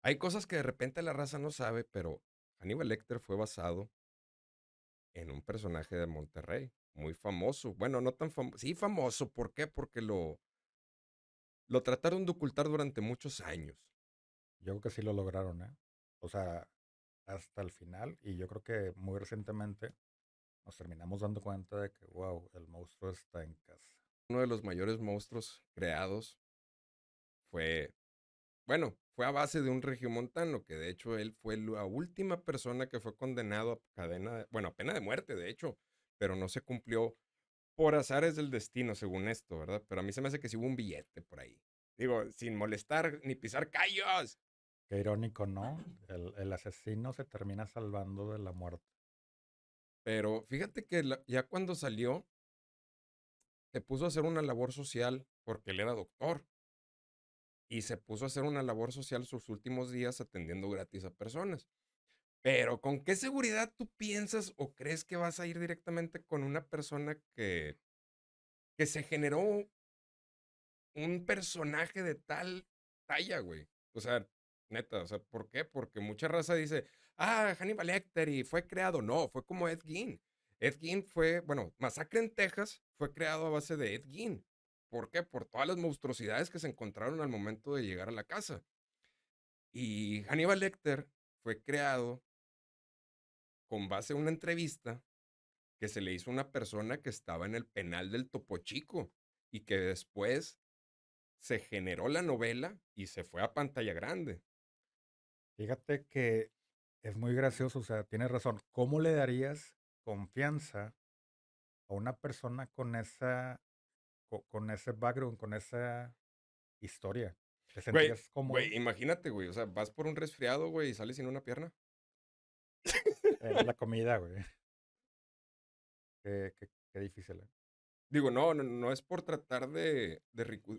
Hay cosas que de repente la raza no sabe, pero Hannibal Lecter fue basado en un personaje de Monterrey, muy famoso. Bueno, no tan famoso. Sí, famoso. ¿Por qué? Porque lo trataron de ocultar durante muchos años. Yo creo que sí lo lograron, ¿eh? O sea, hasta el final, y yo creo que muy recientemente nos terminamos dando cuenta de que, wow, el monstruo está en casa. Uno de los mayores monstruos creados fue, bueno, fue a base de un regiomontano, que de hecho él fue la última persona que fue condenado a bueno, a pena de muerte, de hecho, pero no se cumplió por azares del destino, según esto, ¿verdad? Pero a mí se me hace que sí hubo un billete por ahí. Digo, sin molestar ni pisar callos. Qué irónico, ¿no? El asesino se termina salvando de la muerte. Pero fíjate que ya cuando salió, se puso a hacer una labor social porque él era doctor. Y se puso a hacer una labor social sus últimos días atendiendo gratis a personas. Pero ¿con qué seguridad tú piensas o crees que vas a ir directamente con una persona que se generó un personaje de tal talla, güey? O sea, neta, o sea, ¿por qué? Porque mucha raza dice, Hannibal Lecter y fue creado. No, fue como Ed Gein. Ed Gein fue, bueno, Masacre en Texas fue creado a base de Ed Gein. ¿Por qué? Por todas las monstruosidades que se encontraron al momento de llegar a la casa. Y Hannibal Lecter fue creado con base en una entrevista que se le hizo a una persona que estaba en el penal del Topo Chico y que después se generó la novela y se fue a pantalla grande. Fíjate que es muy gracioso, o sea, tienes razón. ¿Cómo le darías confianza a una persona con con ese background, con esa historia? ¿Te Güey, sentirías cómodo? güey, imagínate, güey, o sea, vas por un resfriado, güey, y sales sin una pierna. Es la comida, güey. Qué difícil, ¿eh? Digo, no es por tratar de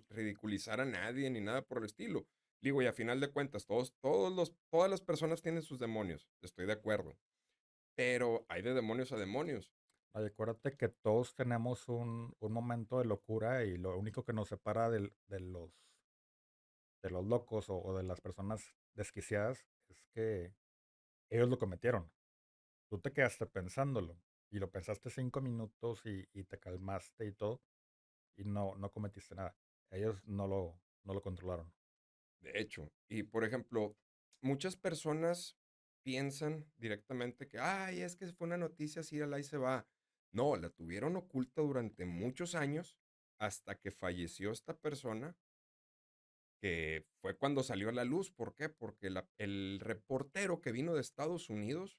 ridiculizar a nadie ni nada por el estilo. Digo, y a final de cuentas, todas las personas tienen sus demonios, estoy de acuerdo. Pero hay de demonios a demonios. Oye, acuérdate que todos tenemos un momento de locura y lo único que nos separa de los locos o de las personas desquiciadas es que ellos lo cometieron. Tú te quedaste pensándolo y lo pensaste 5 minutos y te calmaste y todo y no cometiste nada. Ellos no lo controlaron. De hecho, y por ejemplo, muchas personas piensan directamente que, ay, es que fue una noticia así, al ahí se va. No, la tuvieron oculta durante muchos años hasta que falleció esta persona, que fue cuando salió a la luz. ¿Por qué? Porque el reportero que vino de Estados Unidos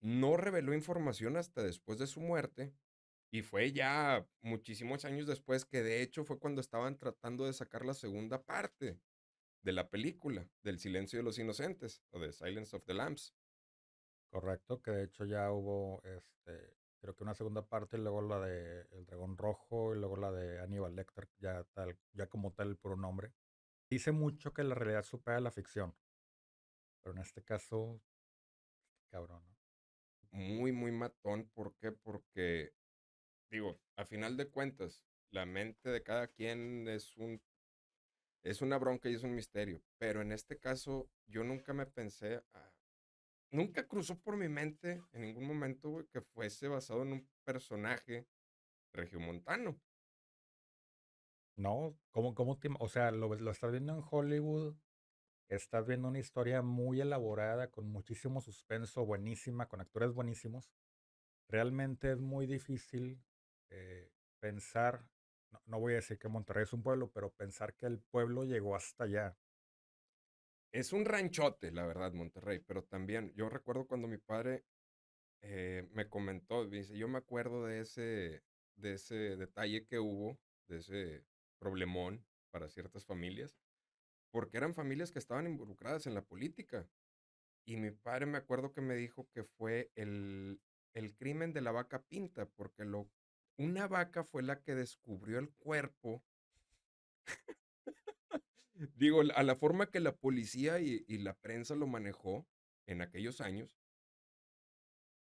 no reveló información hasta después de su muerte y fue ya muchísimos años después que de hecho fue cuando estaban tratando de sacar la segunda parte de la película, del Silencio de los Inocentes, o de Silence of the Lambs. Correcto, que de hecho ya hubo, creo que una segunda parte, y luego la de El Dragón Rojo, y luego la de Aníbal Lecter, ya como tal el puro nombre. Dice mucho que la realidad supera la ficción, pero en este caso, cabrón, ¿no? Muy, muy matón. ¿Por qué? Porque, digo, a final de cuentas, la mente de cada quien es una bronca y es un misterio. Pero en este caso, yo nunca me pensé, nunca cruzó por mi mente en ningún momento, güey, que fuese basado en un personaje regiomontano. No, o sea, lo estás viendo en Hollywood, estás viendo una historia muy elaborada, con muchísimo suspenso, buenísima, con actores buenísimos. Realmente es muy difícil eh, pensar, no voy a decir que Monterrey es un pueblo, pero pensar que el pueblo llegó hasta allá. Es un ranchote, la verdad, Monterrey, pero también yo recuerdo cuando mi padre me comentó, dice, yo me acuerdo de ese detalle que hubo, de ese problemón para ciertas familias, porque eran familias que estaban involucradas en la política. Y mi padre me acuerdo que me dijo que fue el crimen de la vaca pinta, porque una vaca fue la que descubrió el cuerpo. Digo, a la forma que la policía y la prensa lo manejó en aquellos años,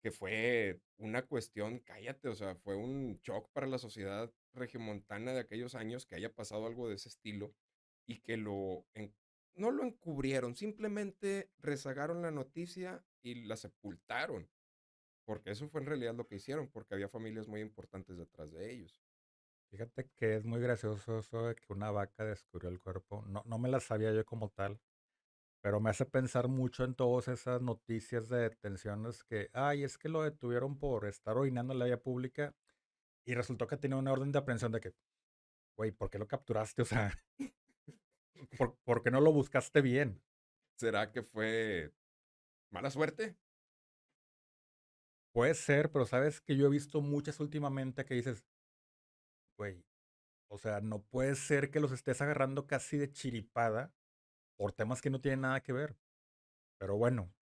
que fue una cuestión, cállate, o sea, fue un shock para la sociedad regiomontana de aquellos años que haya pasado algo de ese estilo y que no lo encubrieron, simplemente rezagaron la noticia y la sepultaron, porque eso fue en realidad lo que hicieron, porque había familias muy importantes detrás de ellos. Fíjate que es muy gracioso eso de que una vaca descubrió el cuerpo. No me la sabía yo como tal, pero me hace pensar mucho en todas esas noticias de detenciones que, ay, es que lo detuvieron por estar orinando en la vía pública y resultó que tenía una orden de aprehensión de que, güey, ¿por qué lo capturaste? O sea, ¿por qué no lo buscaste bien? ¿Será que fue mala suerte? Puede ser, pero sabes que yo he visto muchas últimamente que dices, güey, o sea, no puede ser que los estés agarrando casi de chiripada por temas que no tienen nada que ver. Pero bueno,